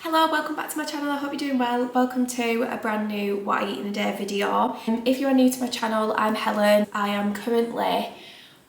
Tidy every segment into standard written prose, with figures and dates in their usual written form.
Hello, welcome back to my channel. I hope you're doing well. Welcome to a brand new what I eat in a day video. If you are new to my channel, I'm Helen. I am currently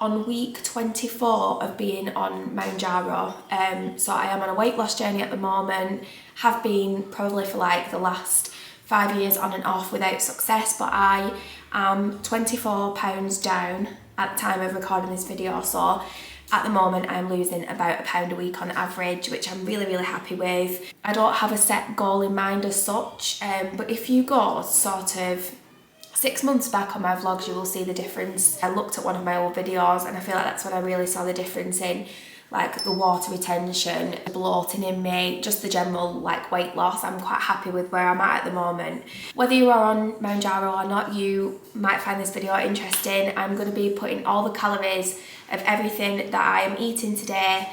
on week 24 of being on MOUNJARO. So I am on a weight loss journey at the moment. Have been probably for like the last 5 years on and off without success, but I am 24 pounds down at the time of recording this video. So at the moment, I'm losing about £1 a week on average, which I'm really happy with. I don't have a set goal in mind as such, but if you go sort of 6 months back on my vlogs, you will see the difference. I looked at one of my old videos and I feel like that's when I really saw the difference in like the water retention, bloating in me, just the general like weight loss. I'm quite happy with where I'm at the moment. Whether you are on MOUNJARO or not, you might find this video interesting. I'm going to be putting all the calories of everything that I am eating today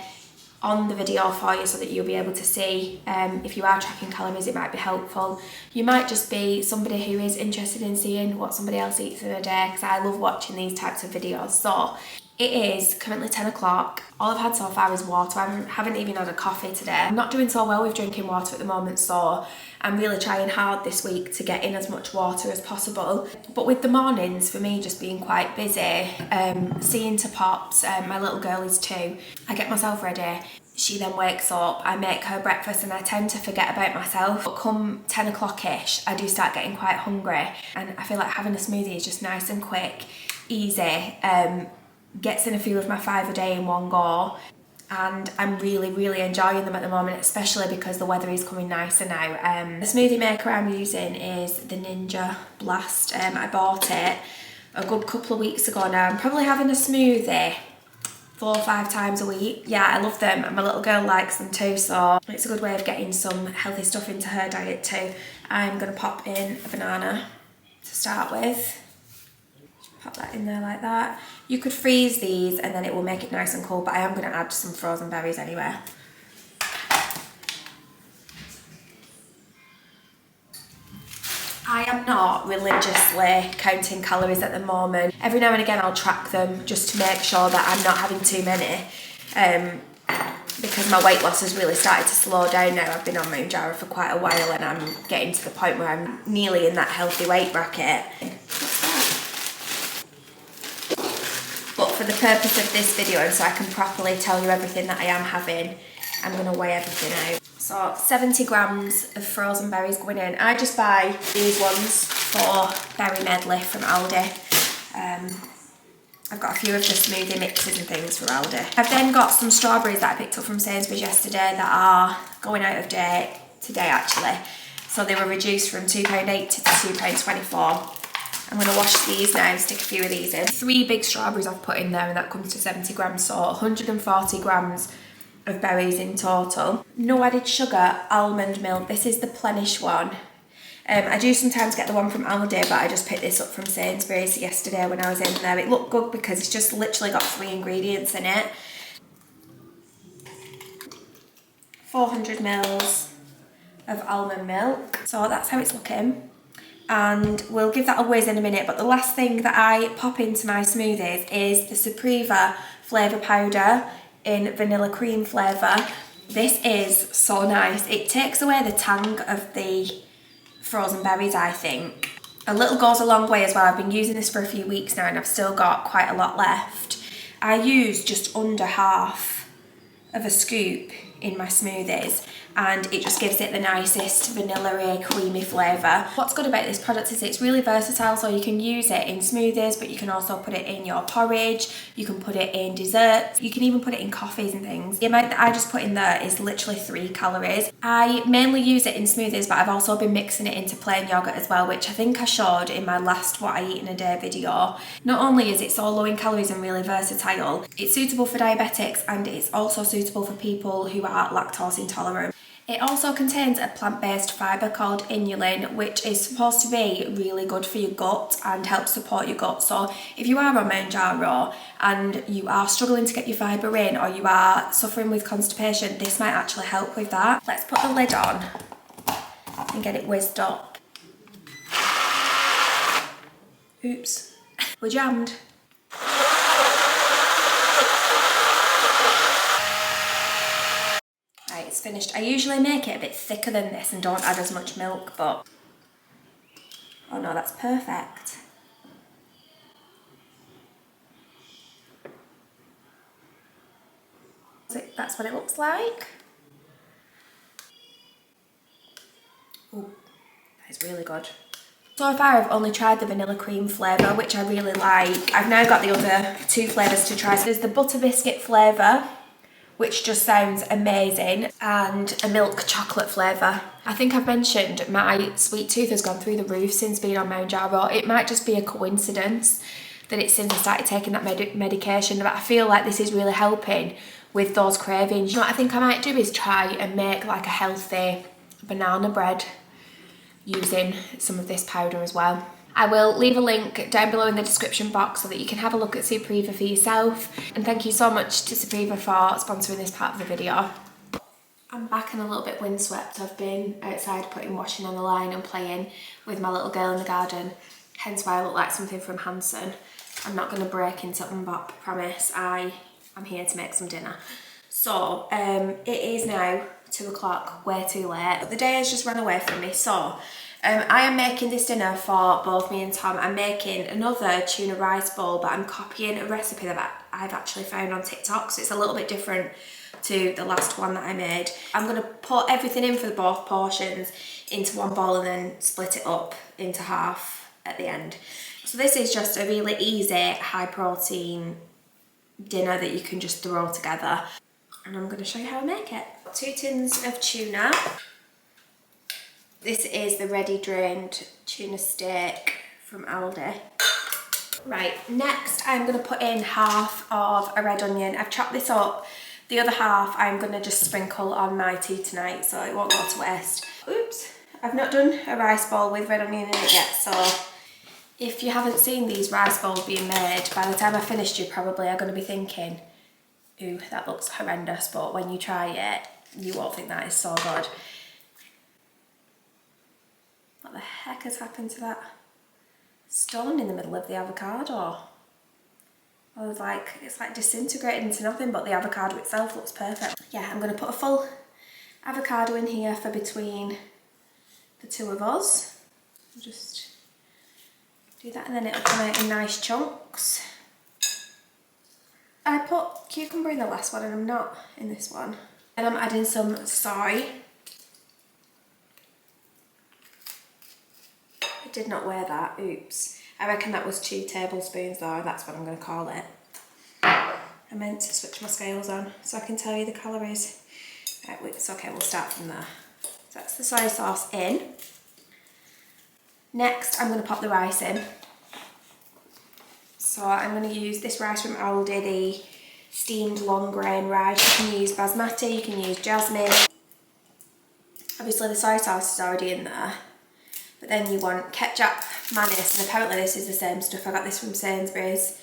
on the video for you so that you'll be able to see. If you are tracking calories, it might be helpful. You might just be somebody who is interested in seeing what somebody else eats in a day, because I love watching these types of videos. So it is currently 10 o'clock. All I've had so far is water. I haven't even had a coffee today. I'm not doing so well with drinking water at the moment, so I'm really trying hard this week to get in as much water as possible. But with the mornings, for me, just being quite busy, seeing to Pops, my little girl is 2, I get myself ready. She then wakes up, I make her breakfast, and I tend to forget about myself. But come 10 o'clock-ish, I do start getting quite hungry, and I feel like having a smoothie is just nice and quick, easy, gets in a few of my 5 a day in one go, and I'm really enjoying them at the moment, especially because the weather is coming nicer now. The smoothie maker I'm using is the Ninja Blast. I bought it a good couple of weeks ago now. I'm probably having a smoothie 4 or 5 times a week. Yeah, I love them, and my little girl likes them too, so it's a good way of getting some healthy stuff into her diet too. I'm gonna pop in a banana to start with. Pop that in there like that. You could freeze these and then it will make it nice and cool, but I am going to add some frozen berries anyway. I am not religiously counting calories at the moment. Every now and again I'll track them just to make sure that I'm not having too many, because my weight loss has really started to slow down now. I've been on MOUNJARO for quite a while and I'm getting to the point where I'm nearly in that healthy weight bracket. But for the purpose of this video, and so I can properly tell you everything that I am having, I'm going to weigh everything out. So 70 grams of frozen berries going in. I just buy these ones for Berry Medley from Aldi. I've got a few of the smoothie mixes and things for Aldi. I've then got some strawberries that I picked up from Sainsbury's yesterday that are going out of date today actually. So they were reduced from £2.80 to £2.24. I'm going to wash these now and stick a few of these in. 3 big strawberries I've put in there, and that comes to 70 grams, so 140 grams of berries in total. No added sugar, almond milk. This is the Plenish one. I do sometimes get the one from Aldi, but I just picked this up from Sainsbury's yesterday when I was in there. It looked good because it's just literally got 3 ingredients in it. 400 mils of almond milk. So that's how it's looking. And we'll give that a whiz in a minute, but the last thing that I pop into my smoothies is the Supreva flavour powder in vanilla cream flavour. This is so nice. It takes away the tang of the frozen berries, I think. A little goes a long way as well. I've been using this for a few weeks now and I've still got quite a lot left. I use just under half of a scoop in my smoothies, and it just gives it the nicest vanilla-y creamy flavour. What's good about this product is it's really versatile, so you can use it in smoothies, but you can also put it in your porridge, you can put it in desserts, you can even put it in coffees and things. The amount that I just put in there is literally 3 calories. I mainly use it in smoothies, but I've also been mixing it into plain yoghurt as well, which I think I showed in my last what I eat in a day video. Not only is it so low in calories and really versatile, it's suitable for diabetics, and it's also suitable for people who are lactose intolerant. It also contains a plant-based fibre called inulin, which is supposed to be really good for your gut and help support your gut. So if you are on MOUNJARO and you are struggling to get your fibre in, or you are suffering with constipation, this might actually help with that. Let's put the lid on and get it whizzed up. Oops, we're jammed. it's finished. I usually make it a bit thicker than this and don't add as much milk, but oh no, that's perfect. That's what it looks like. Oh, that is really good. So far I've only tried the vanilla cream flavour, which I really like. I've now got the other two flavours to try. So there's the butter biscuit flavour, which just sounds amazing, and a milk chocolate flavour. I think I've mentioned my sweet tooth has gone through the roof since being on MOUNJARO. It might just be a coincidence that it's since I started taking that medication, but I feel like this is really helping with those cravings. You know what I think I might do is try and make like a healthy banana bread using some of this powder as well. I will leave a link down below in the description box so that you can have a look at Supreva for yourself. And thank you so much to Supreva for sponsoring this part of the video. I'm back and a little bit windswept. I've been outside putting washing on the line and playing with my little girl in the garden, hence why I look like something from Hanson. I'm not going to break into Mbop, promise. I'm here to make some dinner. So it is now 2 o'clock, way too late. But the day has just run away from me, so I am making this dinner for both me and Tom. I'm making another tuna rice bowl, but I'm copying a recipe that I've actually found on TikTok, so it's a little bit different to the last one that I made. I'm going to put everything in for both portions into one bowl and then split it up into half at the end. So this is just a really easy, high protein dinner that you can just throw together. And I'm going to show you how I make it. 2 tins of tuna. This is the ready drained tuna steak from Aldi. Right, next I'm going to put in half of a red onion. I've chopped this up. The other half I'm going to just sprinkle on my tea tonight so it won't go to waste. Oops, I've not done a rice bowl with red onion in it yet, so if you haven't seen these rice bowls being made, by the time I finished you probably are going to be thinking, ooh, that looks horrendous, but when you try it, you won't think that is so good. What the heck has happened to that stone in the middle of the avocado? I was like, it's like disintegrated into nothing, but the avocado itself looks perfect. Yeah, I'm going to put a full avocado in here for between the two of us. Just do that and then it'll come out in nice chunks. I put cucumber in the last one and I'm not in this one. And I'm adding some soy. I did not weigh that, oops. I reckon that was 2 tablespoons though, that's what I'm going to call it. I meant to switch my scales on so I can tell you the calories. Right, it's okay, we'll start from there. So that's the soy sauce in. Next I'm going to pop the rice in. So I'm going to use this rice from Aldi, the steamed long grain rice. You can use basmati, you can use jasmine. Obviously the soy sauce is already in there. But then you want ketchup, mayonnaise, and apparently this is the same stuff. I got this from Sainsbury's.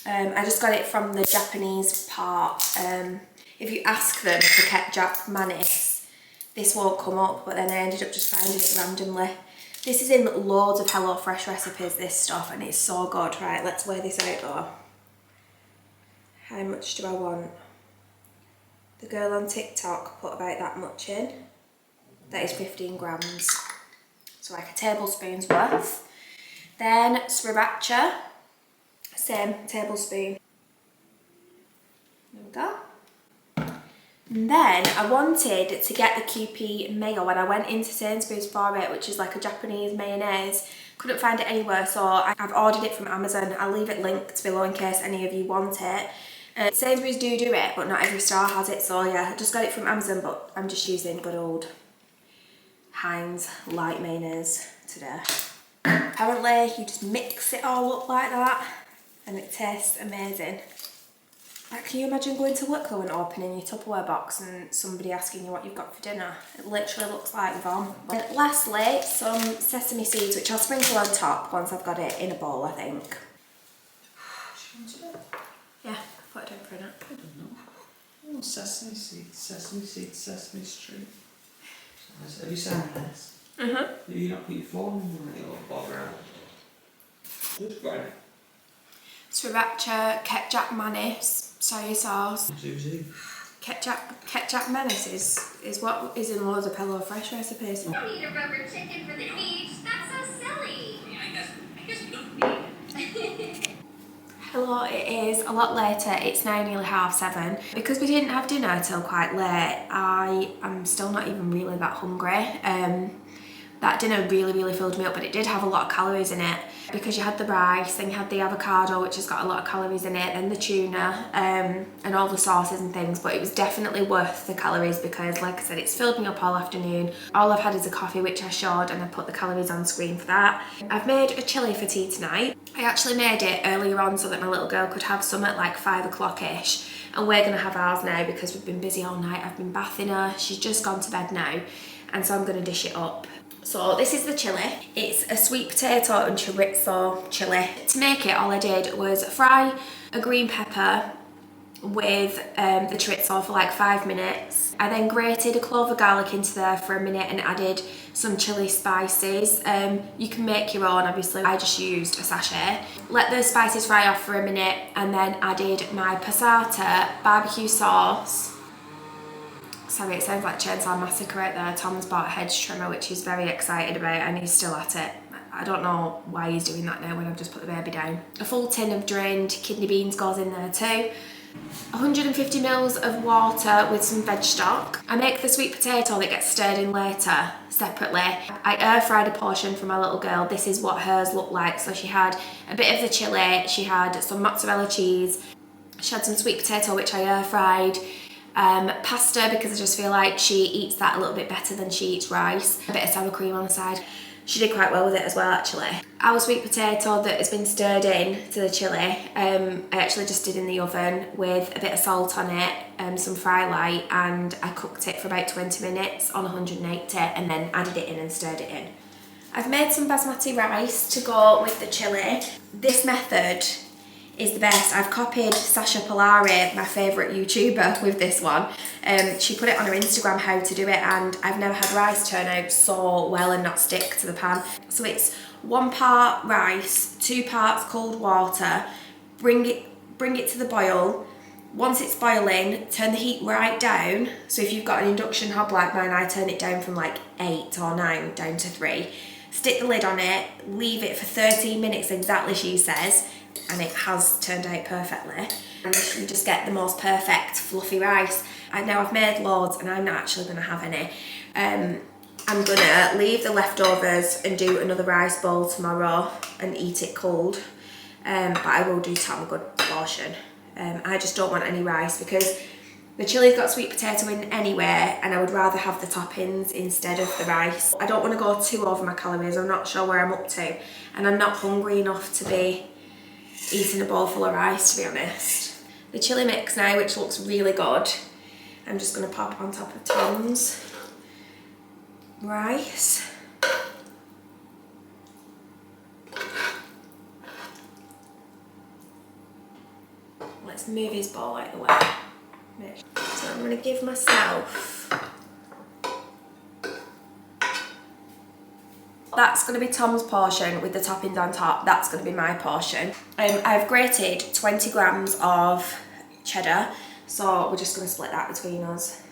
I just got it from the Japanese part. If you ask them for ketchup, mayonnaise, this won't come up, but then I ended up just finding it randomly. This is in loads of HelloFresh recipes, this stuff, and it's so good. Right, let's weigh this out though. How much do I want? The girl on TikTok put about that much in. That is 15 grams. So like a tablespoon's worth. Then sriracha, same tablespoon. There we go. And then I wanted to get the Kewpie mayo when I went into Sainsbury's for it, which is like a Japanese mayonnaise. Couldn't find it anywhere, so I've ordered it from Amazon. I'll leave it linked below in case any of you want it. Sainsbury's do it, but not every store has it, so yeah, I just got it from Amazon, but I'm just using good old Heinz light mayonnaise today. Apparently you just mix it all up like that and it tastes amazing. Like, can you imagine going to work though and opening your Tupperware box and somebody asking you what you've got for dinner? It literally looks like vom. And lastly, some sesame seeds, which I'll sprinkle on top once I've got it in a bowl, I think. Yeah, I put it down for a nap. I don't know. Oh, sesame seeds, sesame street. Have you seen this? Do you not put your phone in the little bother out? Just got it. Sriracha, ketchup, mayonnaise, soy sauce. Susie. Ketchup menace is what is in loads of Hello Fresh recipes. You don't need a rubber chicken for the beach. That's so silly. Yeah, I guess we don't need it. Hello, it is a lot later. It's now nearly 7:30. Because we didn't have dinner till quite late, I am still not even really that hungry. That dinner really filled me up, but it did have a lot of calories in it because you had the rice, then you had the avocado, which has got a lot of calories in it, and the tuna, and all the sauces and things. But it was definitely worth the calories because, like I said, it's filled me up all afternoon. All I've had is a coffee, which I showed, and I put the calories on screen for that. I've made a chilli for tea tonight. I actually made it earlier on so that my little girl could have some at like 5 o'clock-ish. And we're gonna have ours now because we've been busy all night. I've been bathing her. She's just gone to bed now. And so I'm gonna dish it up. So this is the chilli. It's a sweet potato and chorizo chilli. To make it, all I did was fry a green pepper with the chorizo for like 5 minutes. I then grated a clove of garlic into there for a minute and added some chilli spices. You can make your own, obviously. I just used a sachet. Let the spices fry off for a minute and then added my passata barbecue sauce. Sorry, it sounds like Chainsaw Massacre right there. Tom's bought a hedge trimmer, which he's very excited about, and he's still at it. I don't know why he's doing that now when I've just put the baby down. A full tin of drained kidney beans goes in there too. 150 mils of water with some veg stock. I make the sweet potato that gets stirred in later separately. I air fried a portion for my little girl. This is what hers looked like. So she had a bit of the chilli, she had some mozzarella cheese, she had some sweet potato which I air fried. Pasta, because I just feel like she eats that a little bit better than she eats rice. A bit of sour cream on the side. She did quite well with it as well, actually. Our sweet potato that has been stirred in to the chilli, I actually just did in the oven with a bit of salt on it, some fry light, and I cooked it for about 20 minutes on 180 and then added it in and stirred it in. I've made some basmati rice to go with the chilli. This method is the best. I've copied Sasha Polari, my favourite YouTuber, with this one. She put it on her Instagram how to do it, and I've never had rice turn out so well and not stick to the pan. So it's 1 part rice, 2 parts cold water, bring it to the boil. Once it's boiling, turn the heat right down. So if you've got an induction hob like mine, I turn it down from like 8 or 9 down to 3. Stick the lid on it, leave it for 13 minutes exactly, she says, and it has turned out perfectly. And you just get the most perfect fluffy rice. And now I've made loads and I'm not actually going to have any. I'm going to leave the leftovers and do another rice bowl tomorrow and eat it cold. But I will do Tom a good portion. I just don't want any rice because the chili's got sweet potato in anyway, and I would rather have the toppings instead of the rice. I don't want to go too over my calories. I'm not sure where I'm up to, and I'm not hungry enough to be eating a bowl full of rice, to be honest. The chili mix now, which looks really good, I'm just going to pop on top of Tom's rice. Let's move his bowl out of the way. So I'm going to give myself, that's going to be Tom's portion with the toppings on top. That's going to be my portion. I've grated 20 grams of cheddar, so we're just going to split that between us.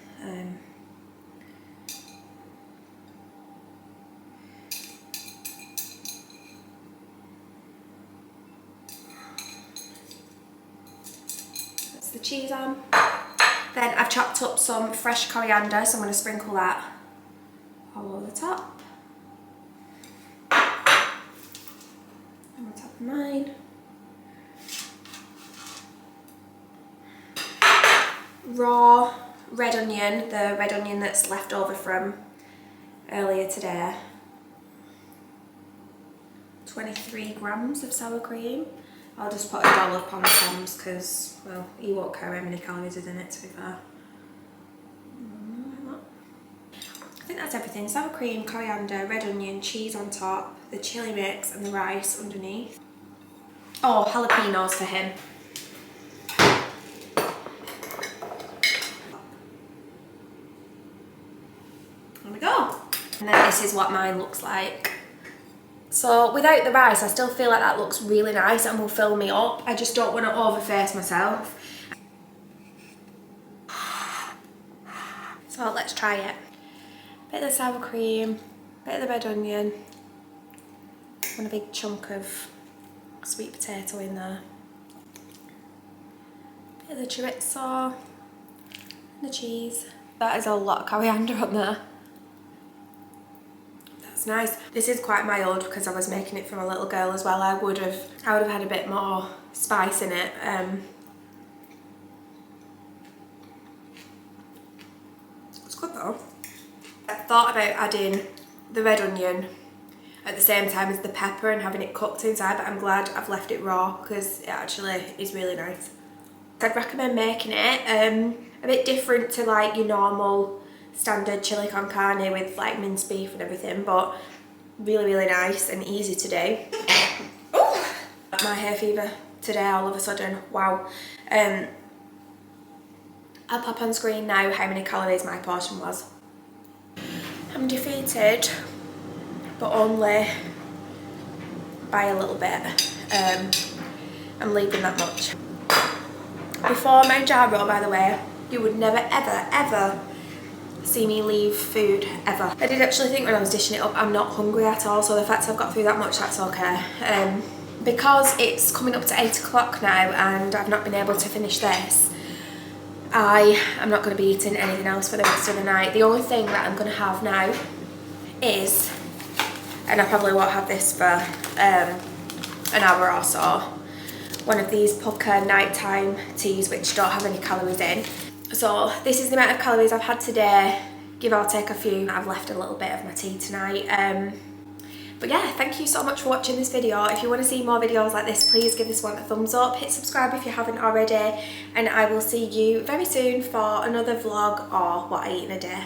That's the cheese on. Then I've chopped up some fresh coriander, so I'm going to sprinkle that all over the top. On top of mine. Raw red onion, the red onion that's left over from earlier today. 23 grams of sour cream. I'll just put a dollop on Tom's because, well, he won't care how many calories is in it, to be fair. I think that's everything. Sour cream, coriander, red onion, cheese on top, the chili mix and the rice underneath. Oh, jalapenos for him. There we go. And then this is what mine looks like. So without the rice, I still feel like that looks really nice and will fill me up. I just don't want to overface myself. try it. Bit of the sour cream, bit of the red onion, and a big chunk of sweet potato in there. Bit of the chorizo and the cheese. That is a lot of coriander on there. That's nice. This is quite mild because I was making it for a little girl as well. I would have had a bit more spice in it. It's good though. I thought about adding the red onion at the same time as the pepper and having it cooked inside, but I'm glad I've left it raw because it actually is really nice. I'd recommend making it a bit different to like your normal standard chili con carne with like minced beef and everything, but really nice and easy to do. Oh, my hair fever today all of a sudden, wow. I'll pop on screen now how many calories my portion was. I'm defeated, but only by a little bit. I'm leaving that much. Before MOUNJARO, by the way, you would never ever see me leave food ever. I did actually think when I was dishing it up I'm not hungry at all, so the fact I've got through that much, that's okay. Because it's coming up to 8 o'clock now and I've not been able to finish this, I am not going to be eating anything else for the rest of the night. The only thing that I'm going to have now is, and I probably won't have this for an hour or so, one of these pucker nighttime teas which don't have any calories in. So this is the amount of calories I've had today, give or take a few. I've left a little bit of my tea tonight. But yeah, thank you so much for watching this video. If you want to see more videos like this, please give this one a thumbs up, hit subscribe if you haven't already, and I will see you very soon for another vlog or what I eat in a day.